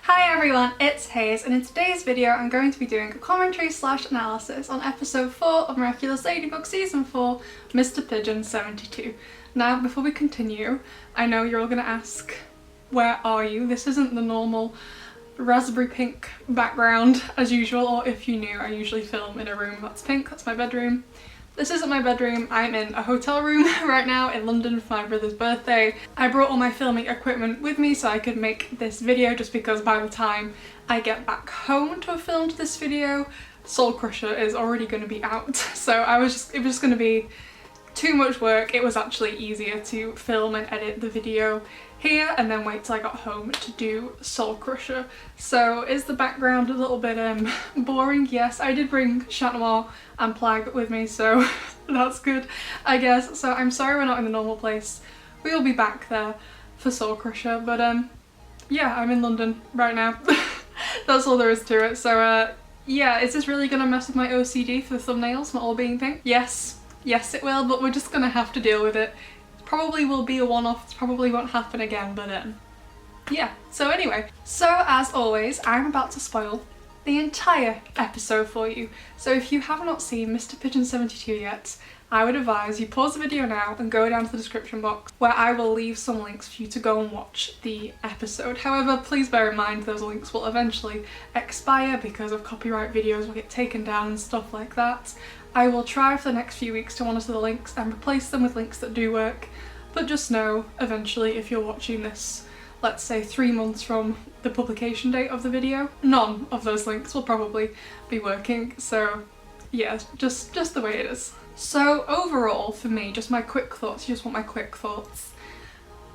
Hi everyone, it's Hayes, and in today's video I'm going to be doing a commentary / analysis on episode 4 of Miraculous Ladybug season 4, Mr Pigeon 72. Now, before we continue, I know you're all going to ask, where are you? This isn't the normal raspberry pink background as usual, or if you knew, I usually film in a room that's pink. That's my bedroom. This isn't my bedroom, I'm in a hotel room right now in London for my brother's birthday. I brought all my filming equipment with me so I could make this video, just because by the time I get back home to have filmed this video, Soul Crusher is already going to be out. So it was just going to be too much work. It was actually easier to film and edit the video here and then wait till I got home to do Soul Crusher. So is the background a little bit boring? Yes, I did bring Chat Noir and Plague with me, so that's good, I guess. So I'm sorry we're not in the normal place. We will be back there for Soul Crusher, but yeah, I'm in London right now. That's all there is to it. So yeah, is this really gonna mess with my OCD for the thumbnails not all being pink? Yes, it will, but we're just gonna have to deal with it. Probably will be a one-off, it probably won't happen again, but yeah. So anyway, so as always, I'm about to spoil the entire episode for you. So if you have not seen Mr Pigeon 72 yet, I would advise you pause the video now and go down to the description box where I will leave some links for you to go and watch the episode. However, please bear in mind those links will eventually expire because of copyright. Videos will get taken down and stuff like that. I will try for the next few weeks to monitor the links and replace them with links that do work, but just know eventually, if you're watching this, let's say 3 months from the publication date of the video, none of those links will probably be working. So yeah, just the way it is. So overall for me, just my quick thoughts, you just want my quick thoughts,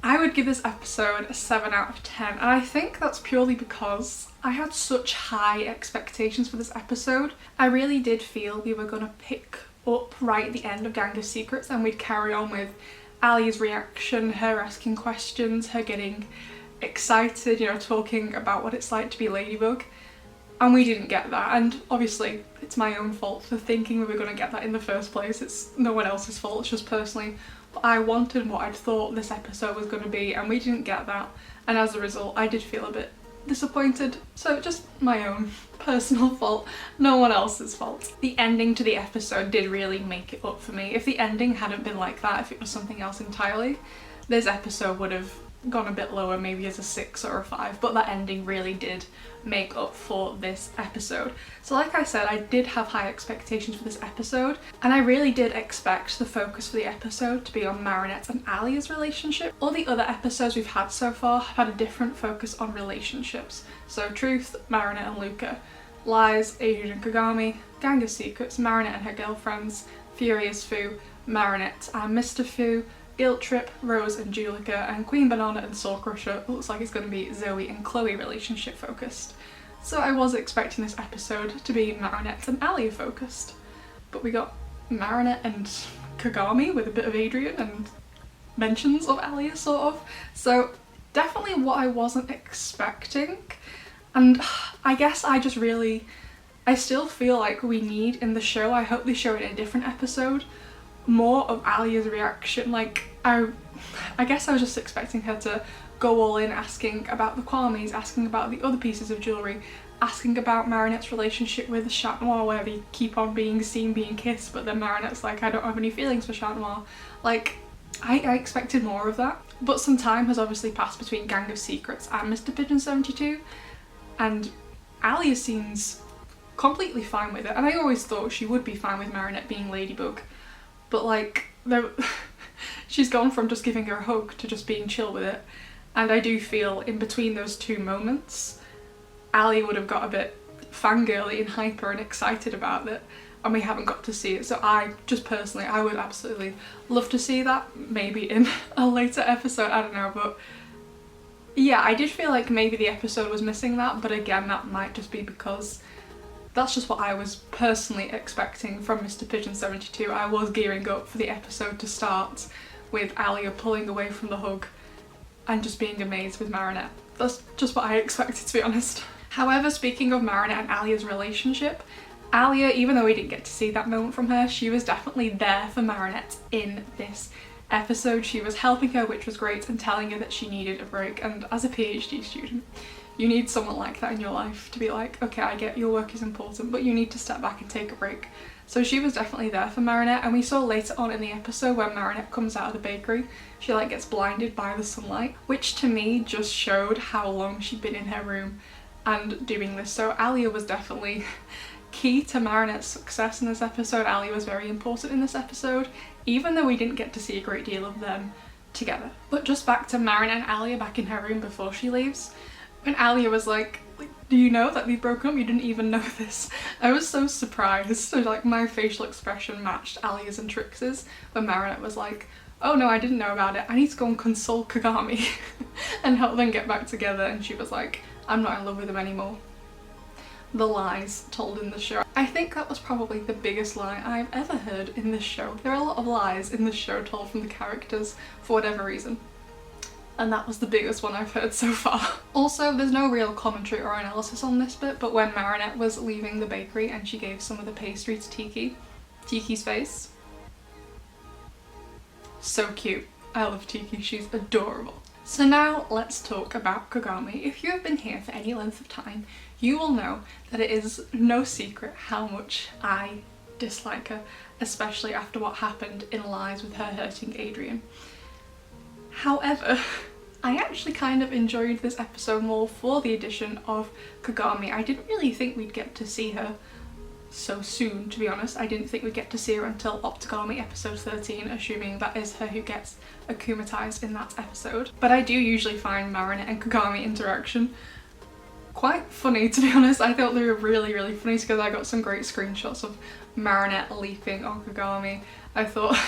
I would give this episode a 7 out of 10, and I think that's purely because I had such high expectations for this episode. I really did feel we were going to pick up right at the end of Gang of Secrets and we'd carry on with Alya's reaction, her asking questions, her getting excited, you know, talking about what it's like to be Ladybug. And we didn't get that, and obviously it's my own fault for thinking we were going to get that in the first place. It's no one else's fault, it's just personally what I wanted, what I'd thought this episode was going to be, and we didn't get that, and as a result I did feel a bit disappointed. So just my own personal fault, no one else's fault. The ending to the episode did really make it up for me. If the ending hadn't been like that, if it was something else entirely, this episode would have gone a bit lower, maybe as a 6 or a 5, but that ending really did make up for this episode. So like I said, I did have high expectations for this episode, and I really did expect the focus for the episode to be on Marinette and Alya's relationship. All the other episodes we've had so far have had a different focus on relationships. So Truth, Marinette and Luca; Lies, Adrien and Kagami; Gang of Secrets, Marinette and her girlfriends; Furious Fu, Marinette and Mr Fu; Guilt Trip, Rose and Julika; and Queen Banana and Soul Crusher looks like it's going to be Zoe and Chloe relationship focused. So I was expecting this episode to be Marinette and Alya focused, but we got Marinette and Kagami with a bit of Adrien and mentions of Alya sort of. So definitely what I wasn't expecting, and I guess I still feel like we need in the show, I hope they show it in a different episode, more of Alya's reaction. Like I guess I was just expecting her to go all in, asking about the Kwamis, asking about the other pieces of jewellery, asking about Marinette's relationship with Chat Noir, where they keep on being seen being kissed, but then Marinette's like, I don't have any feelings for Chat Noir. Like I expected more of that, but some time has obviously passed between Gang of Secrets and Mr Pigeon 72, and Alya seems completely fine with it, and I always thought she would be fine with Marinette being Ladybug. But like, she's gone from just giving her a hug to just being chill with it. And I do feel in between those two moments, Alya would have got a bit fangirly and hyper and excited about it, and we haven't got to see it. So I just personally, I would absolutely love to see that, maybe in a later episode, I don't know. But yeah, I did feel like maybe the episode was missing that, but again, that might just be because that's just what I was personally expecting from Mr Pigeon 72. I was gearing up for the episode to start with Alya pulling away from the hug and just being amazed with Marinette. That's just what I expected, to be honest. However, speaking of Marinette and Alya's relationship, Alya, even though we didn't get to see that moment from her, she was definitely there for Marinette in this episode. She was helping her, which was great, and telling her that she needed a break, and as a PhD student, You need someone like that in your life to be like, okay, I get your work is important, but you need to step back and take a break. So she was definitely there for Marinette, and we saw later on in the episode when Marinette comes out of the bakery, she like gets blinded by the sunlight, which to me just showed how long she'd been in her room and doing this. So Alya was definitely key to Marinette's success in this episode. Alya was very important in this episode, even though we didn't get to see a great deal of them together. But just back to Marinette and Alya back in her room before she leaves. When Alya was like, do you know that we've broken up? You didn't even know this. I was so surprised. So like my facial expression matched Alya's and Trix's when Marinette was like, oh no, I didn't know about it. I need to go and console Kagami and help them get back together. And she was like, I'm not in love with him anymore. The lies told in the show. I think that was probably the biggest lie I've ever heard in this show. There are a lot of lies in this show told from the characters for whatever reason. And that was the biggest one I've heard so far. Also, there's no real commentary or analysis on this bit, but when Marinette was leaving the bakery and she gave some of the pastry to Tiki, Tiki's face. So cute. I love Tiki, she's adorable. So now let's talk about Kagami. If you have been here for any length of time, you will know that it is no secret how much I dislike her, especially after what happened in Lies with her hurting Adrien. However, I actually kind of enjoyed this episode more for the addition of Kagami. I didn't really think we'd get to see her so soon, to be honest. I didn't think we'd get to see her until Optigami episode 13, assuming that is her who gets akumatized in that episode. But I do usually find Marinette and Kagami interaction quite funny, to be honest. I thought they were really, really funny because I got some great screenshots of Marinette leaping on Kagami. I thought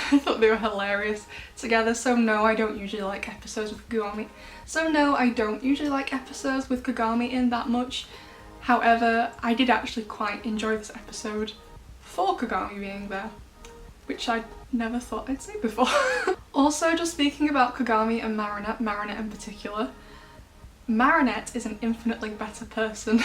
they were hilarious together. So no, I don't usually like episodes with Kagami. In that much. However, I did actually quite enjoy this episode for Kagami being there, which I never thought I'd say before. Also, just speaking about Kagami and Marinette in particular, Marinette is an infinitely better person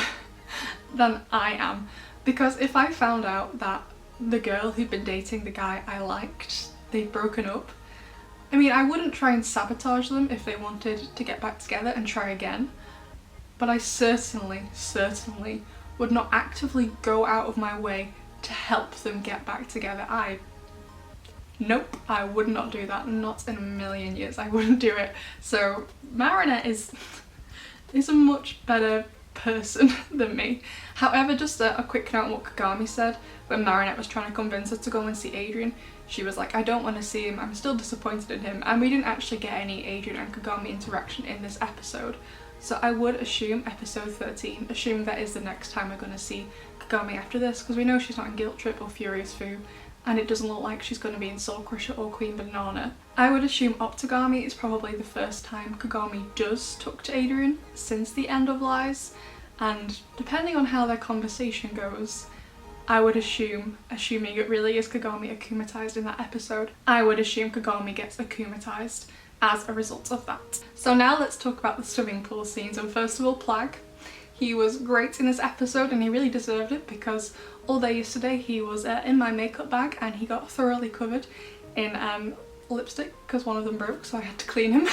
than I am, because if I found out that the girl who'd been dating the guy I liked, they'd broken up, I mean, I wouldn't try and sabotage them if they wanted to get back together and try again, but I certainly would not actively go out of my way to help them get back together. Nope, I would not do that. Not in a million years, I wouldn't do it. So Marinette is a much better person than me. However, just a quick note on what Kagami said when Marinette was trying to convince her to go and see Adrien. She was like, I don't want to see him, I'm still disappointed in him. And we didn't actually get any Adrien and Kagami interaction in this episode. So I would assume episode 13, assume that is the next time we're going to see Kagami after this, because we know she's not in Guilt Trip or Furious Fu, and it doesn't look like she's going to be in Soul Crusher or Queen Banana. I would assume Optigami is probably the first time Kagami does talk to Adrien since the end of Lies, and depending on how their conversation goes, I would assuming it really is Kagami akumatized in that episode, I would assume Kagami gets akumatized as a result of that. So now let's talk about the swimming pool scenes, and first of all, Plag. He was great in this episode and he really deserved it, because all day yesterday he was in my makeup bag and he got thoroughly covered in lipstick because one of them broke, so I had to clean him.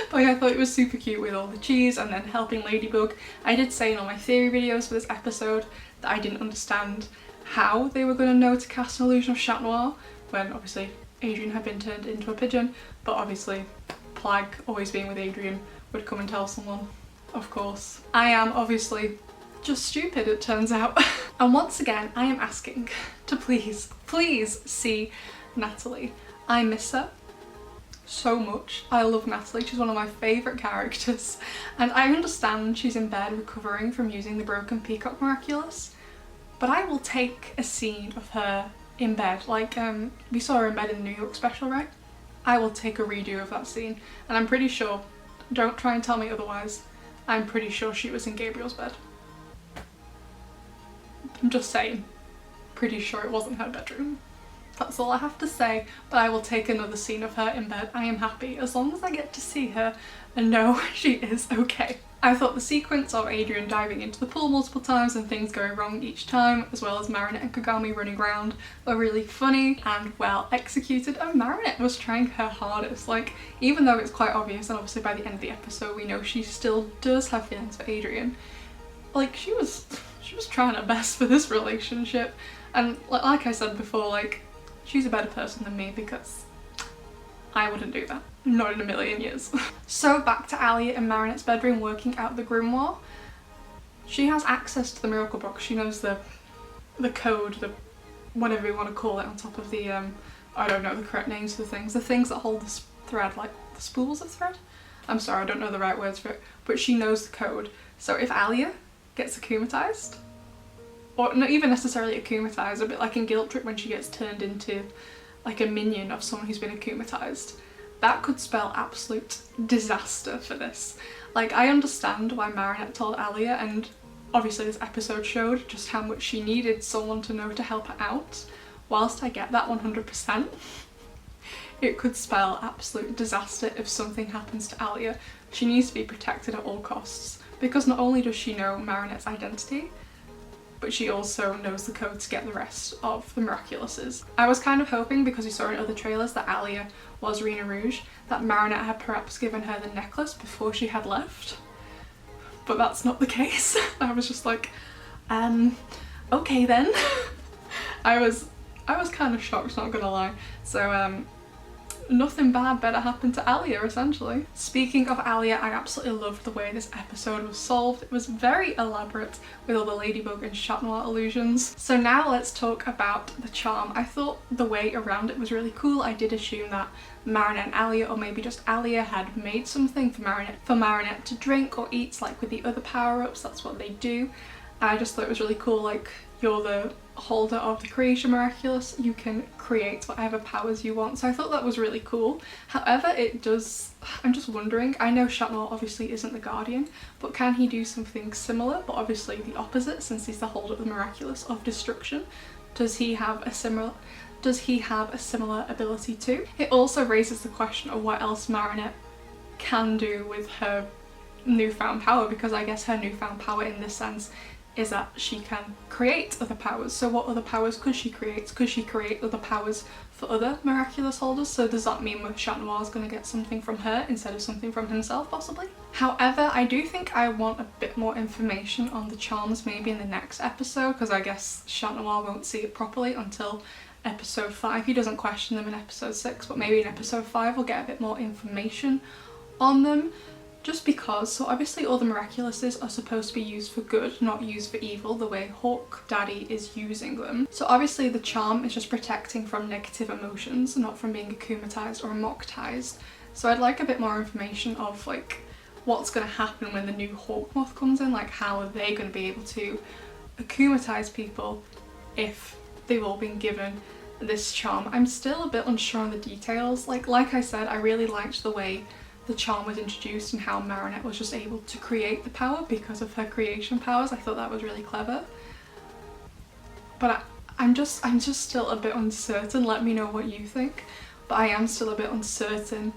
But I thought it was super cute with all the cheese and then helping Ladybug. I did say in all my theory videos for this episode that I didn't understand how they were going to know to cast an illusion of Chat Noir when obviously Adrien had been turned into a pigeon, but obviously Plag, always being with Adrien, would come and tell someone, of course. I am obviously just stupid, it turns out. And once again, I am asking to please see Natalie. I miss her so much. I love Natalie, she's one of my favourite characters, and I understand she's in bed recovering from using the broken peacock Miraculous, but I will take a scene of her in bed, like we saw her in bed in the New York special, right? I will take a redo of that scene, and I'm pretty sure, don't try and tell me otherwise, I'm pretty sure she was in Gabriel's bed. I'm just saying, pretty sure it wasn't her bedroom. That's all I have to say, but I will take another scene of her in bed. I am happy as long as I get to see her and know she is okay. I thought the sequence of Adrien diving into the pool multiple times and things going wrong each time, as well as Marinette and Kagami running around, were really funny and well executed, and Marinette was trying her hardest. Like, even though it's quite obvious, and obviously by the end of the episode we know she still does have feelings for Adrien, like, she was trying her best for this relationship. And like I said before, like, she's a better person than me because I wouldn't do that. Not in a million years. So back to Alya in Marinette's bedroom working out the grimoire. She has access to the miracle box. She knows the code, the whatever you want to call it, on top of the I don't know the correct names for the things that hold the thread, like the spools of thread? I'm sorry, I don't know the right words for it, but she knows the code. So if Alya gets akumatized, or not even necessarily akumatized, a bit like in Guilt Trip when she gets turned into like a minion of someone who's been akumatized, that could spell absolute disaster for this. Like, I understand why Marinette told Alya, and obviously this episode showed just how much she needed someone to know to help her out. Whilst I get that 100%, it could spell absolute disaster if something happens to Alya. She needs to be protected at all costs, because not only does she know Marinette's identity, but she also knows the code to get the rest of the Miraculouses. I was kind of hoping, because we saw in other trailers that Alya was Rena Rouge, that Marinette had perhaps given her the necklace before she had left, but that's not the case. I was just like, okay then. I was kind of shocked, not gonna lie. So nothing bad better happened to Alya, essentially. Speaking of Alya, I absolutely loved the way this episode was solved. It was very elaborate with all the Ladybug and Chat Noir illusions. So now let's talk about the charm. I thought the way around it was really cool. I did assume that Marinette and Alya, or maybe just Alya, had made something for Marinette to drink or eat, like with the other power-ups. That's what they do. I just thought it was really cool, like, you're the holder of the creation Miraculous, you can create whatever powers you want. So I thought that was really cool. However, I'm just wondering, I know Chat Noir obviously isn't the Guardian, but can he do something similar, but obviously the opposite, since he's the holder of the Miraculous of destruction? Does he have a similar ability too? It also raises the question of what else Marinette can do with her newfound power, because I guess her newfound power in this sense is that she can create other powers. So what other powers could she create? Could she create other powers for other Miraculous holders? So does that mean that Chat Noir is going to get something from her instead of something from himself, possibly? However, I do think I want a bit more information on the charms maybe in the next episode, because I guess Chat Noir won't see it properly until episode 5. He doesn't question them in episode 6, but maybe in episode 5 we'll get a bit more information on them. Just because, so obviously all the Miraculouses are supposed to be used for good, not used for evil, the way Hawk Daddy is using them. So obviously the charm is just protecting from negative emotions, not from being akumatized or mocketized. So I'd like a bit more information of like what's going to happen when the new Hawk Moth comes in, like how are they going to be able to akumatize people if they've all been given this charm. I'm still a bit unsure on the details. Like I said, I really liked the way the charm was introduced and how Marinette was just able to create the power because of her creation powers. I thought that was really clever. But I'm just still a bit uncertain. Let me know what you think. But I am still a bit uncertain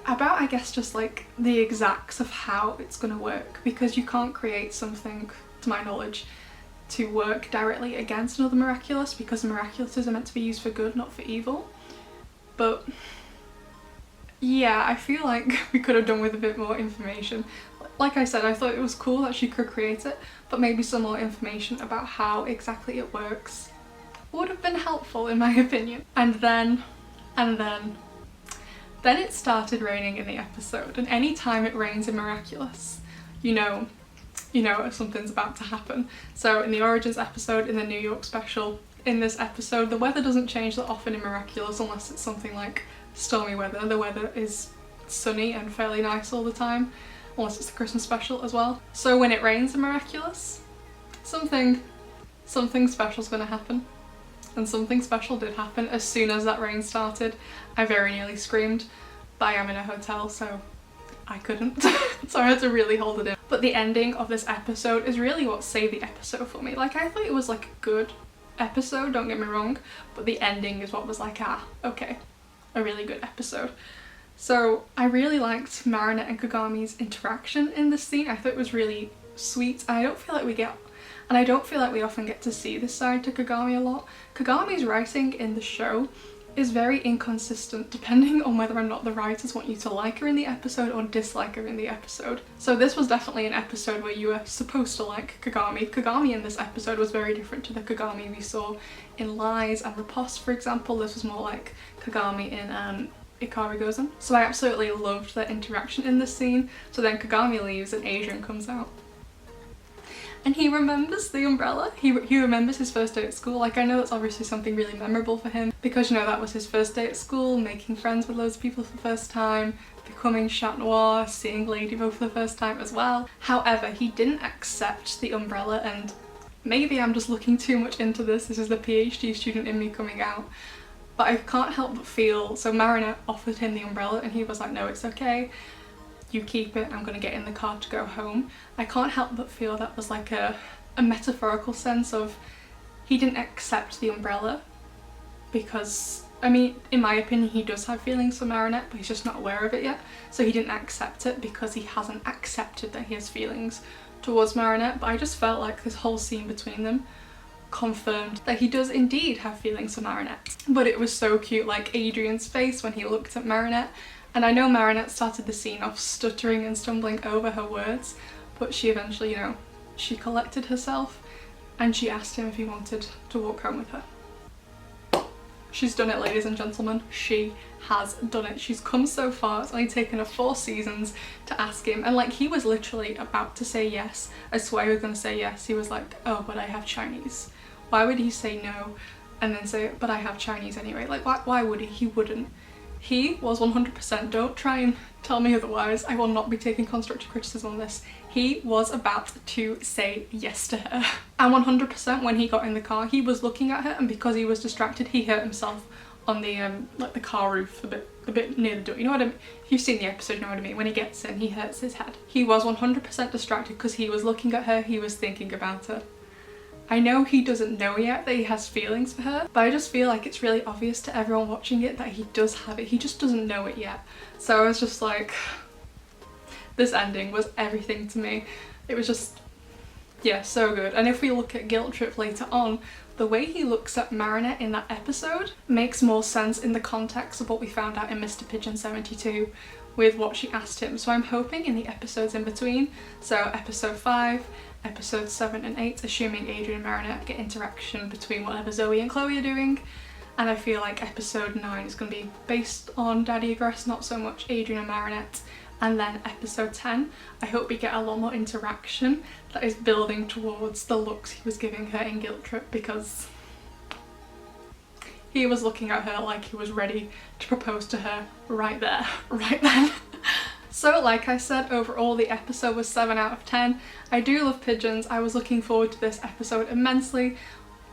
about, I guess, just like the exacts of how it's gonna work, because you can't create something, to my knowledge, to work directly against another Miraculous, because the Miraculouses are meant to be used for good, not for evil. But yeah, I feel like we could have done with a bit more information. Like I said, I thought it was cool that she could create it, but maybe some more information about how exactly it works would have been helpful in my opinion. And then it started raining in the episode, and any time it rains in Miraculous, you know something's about to happen. So in the Origins episode, in the New York special, in this episode, the weather doesn't change that often in Miraculous unless it's something like stormy weather. The weather is sunny and fairly nice all the time, unless it's the Christmas special as well. So when it rains in Miraculous, something special's gonna happen. And something special did happen as soon as that rain started. I very nearly screamed, but I am in a hotel, so I couldn't. So I had to really hold it in. But the ending of this episode is really what saved the episode for me. Like, I thought it was like a good episode, don't get me wrong, but the ending is what was like, okay, a really good episode. So I really liked Marinette and Kagami's interaction in this scene. I thought it was really sweet. I don't feel like we often get to see this side to Kagami a lot. Kagami's writing in the show is very inconsistent depending on whether or not the writers want you to like her in the episode or dislike her in the episode. So this was definitely an episode where you were supposed to like Kagami. Kagami in this episode was very different to the Kagami we saw in Lies and Riposte, for example. This was more like Kagami in Ikarigozen. So I absolutely loved their interaction in this scene. So then Kagami leaves and Adrien comes out. And he remembers the umbrella. He remembers his first day at school. Like, I know that's obviously something really memorable for him because, you know, that was his first day at school, making friends with loads of people for the first time, becoming Chat Noir, seeing Ladybug for the first time as well. However, he didn't accept the umbrella, and maybe I'm just looking too much into this. This is the PhD student in me coming out. But I can't help but feel, so Marinette offered him the umbrella and he was like, no, it's okay. You keep it, I'm gonna get in the car to go home. I can't help but feel that was like a metaphorical sense of he didn't accept the umbrella because, I mean, in my opinion, he does have feelings for Marinette, but he's just not aware of it yet. So he didn't accept it because he hasn't accepted that he has feelings towards Marinette. But I just felt like this whole scene between them confirmed that he does indeed have feelings for Marinette. But it was so cute, like Adrien's face when he looked at Marinette. And I know Marinette started the scene off stuttering and stumbling over her words, but she eventually, you know, she collected herself and she asked him if he wanted to walk home with her. She's done it, ladies and gentlemen. She has done it. She's come so far. It's only taken her 4 seasons to ask him, and like he was literally about to say yes. I swear he was gonna say yes. He was like, oh, but I have Chinese. Why would he say no and then say, but I have Chinese anyway? Like, why would he? He wouldn't. He was 100%, don't try and tell me otherwise, I will not be taking constructive criticism on this. He was about to say yes to her. And 100% when he got in the car, he was looking at her, and because he was distracted, he hurt himself on the like the car roof, a bit near the door. You know what I mean? If you've seen the episode, you know what I mean. When he gets in, he hurts his head. He was 100% distracted because he was looking at her, he was thinking about her. I know he doesn't know yet that he has feelings for her, but I just feel like it's really obvious to everyone watching it that he does have it. He just doesn't know it yet. So I was just like, this ending was everything to me. It was just, yeah, so good. And if we look at Guilt Trip later on, the way he looks at Marinette in that episode makes more sense in the context of what we found out in Mr Pigeon 72 with what she asked him. So I'm hoping in the episodes in between, so episode 5, episodes 7 and 8, assuming Adrien and Marinette get interaction between whatever Zoe and Chloe are doing, and I feel like episode 9 is going to be based on Daddy Aggress, not so much Adrien and Marinette. And then episode 10, I hope we get a lot more interaction that is building towards the looks he was giving her in Guilt Trip, because he was looking at her like he was ready to propose to her right there, right then. So like I said, overall the episode was 7 out of 10. I do love pigeons. I was looking forward to this episode immensely,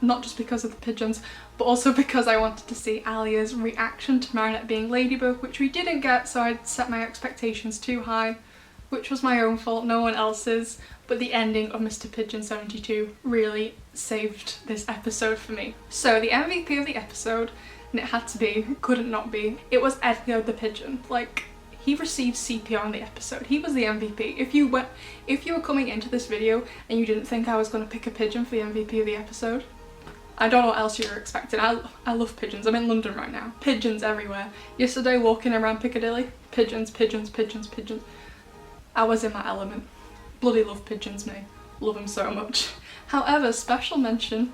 not just because of the pigeons, but also because I wanted to see Alya's reaction to Marinette being Ladybug, which we didn't get, so I'd set my expectations too high, which was my own fault, no one else's. But the ending of Mr Pigeon 72 really saved this episode for me. So the MVP of the episode, and it had to be, couldn't not be, it was Edgar the Pigeon. Like, he received CPR in the episode. He was the MVP. If you were coming into this video and you didn't think I was going to pick a pigeon for the MVP of the episode, I don't know what else you were expecting. I love pigeons. I'm in London right now. Pigeons everywhere. Yesterday walking around Piccadilly, pigeons, pigeons, pigeons, pigeons. I was in my element. Bloody love pigeons, me. Love them so much. However, special mention,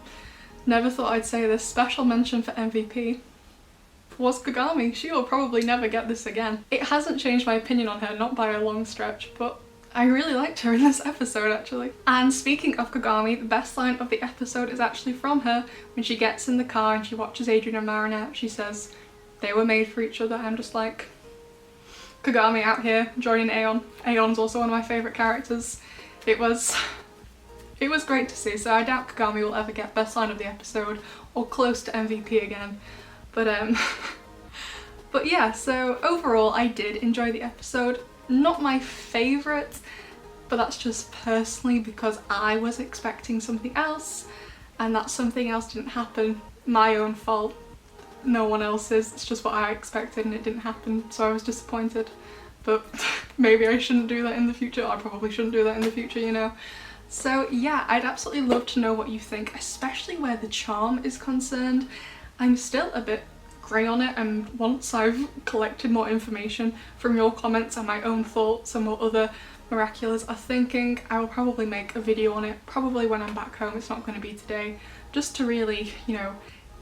never thought I'd say this, special mention for MVP was Kagami. She will probably never get this again. It hasn't changed my opinion on her, not by a long stretch, but I really liked her in this episode actually. And speaking of Kagami, the best line of the episode is actually from her when she gets in the car and she watches Adrien and Marinette. She says, they were made for each other. I'm just like, Kagami out here joining Aeon. Aeon's also one of my favourite characters. It was great to see, so I doubt Kagami will ever get best line of the episode or close to MVP again. But yeah, so overall I did enjoy the episode. Not my favourite, but that's just personally because I was expecting something else and that something else didn't happen. My own fault. no one else is. It's just what I expected and it didn't happen, so I was disappointed. But maybe I shouldn't do that in the future. I probably shouldn't do that in the future, you know. So yeah, I'd absolutely love to know what you think, especially where the charm is concerned. I'm still a bit grey on it, and once I've collected more information from your comments and my own thoughts and what other Miraculous are thinking, I will probably make a video on it, probably when I'm back home. It's not going to be today, just to really, you know,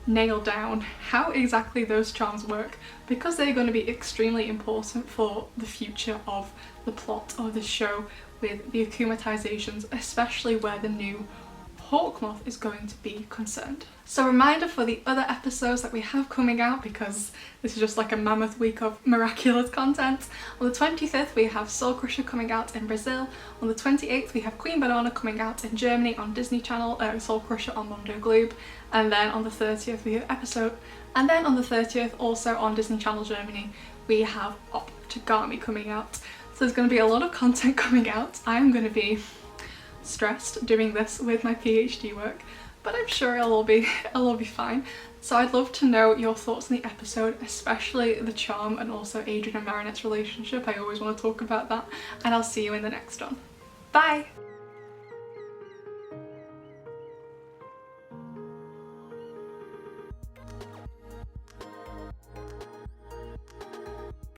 nail down how exactly those charms work, because they're going to be extremely important for the future of the plot of the show with the akumatizations, especially where the new Hawkmoth is going to be concerned. So reminder for the other episodes that we have coming out, because this is just like a mammoth week of Miraculous content. On the 25th we have Soul Crusher coming out in Brazil. On the 28th we have Queen Banana coming out in Germany on Disney Channel, Soul Crusher on Mondo Globe, and then on the 30th we have episode, and then on the 30th also on Disney Channel Germany we have Op Kagami coming out. So there's going to be a lot of content coming out. I'm going to be stressed doing this with my PhD work, but I'm sure it'll all be fine. So I'd love to know your thoughts on the episode, especially the charm and also Adrien and Marinette's relationship. I always want to talk about that, and I'll see you in the next one. Bye!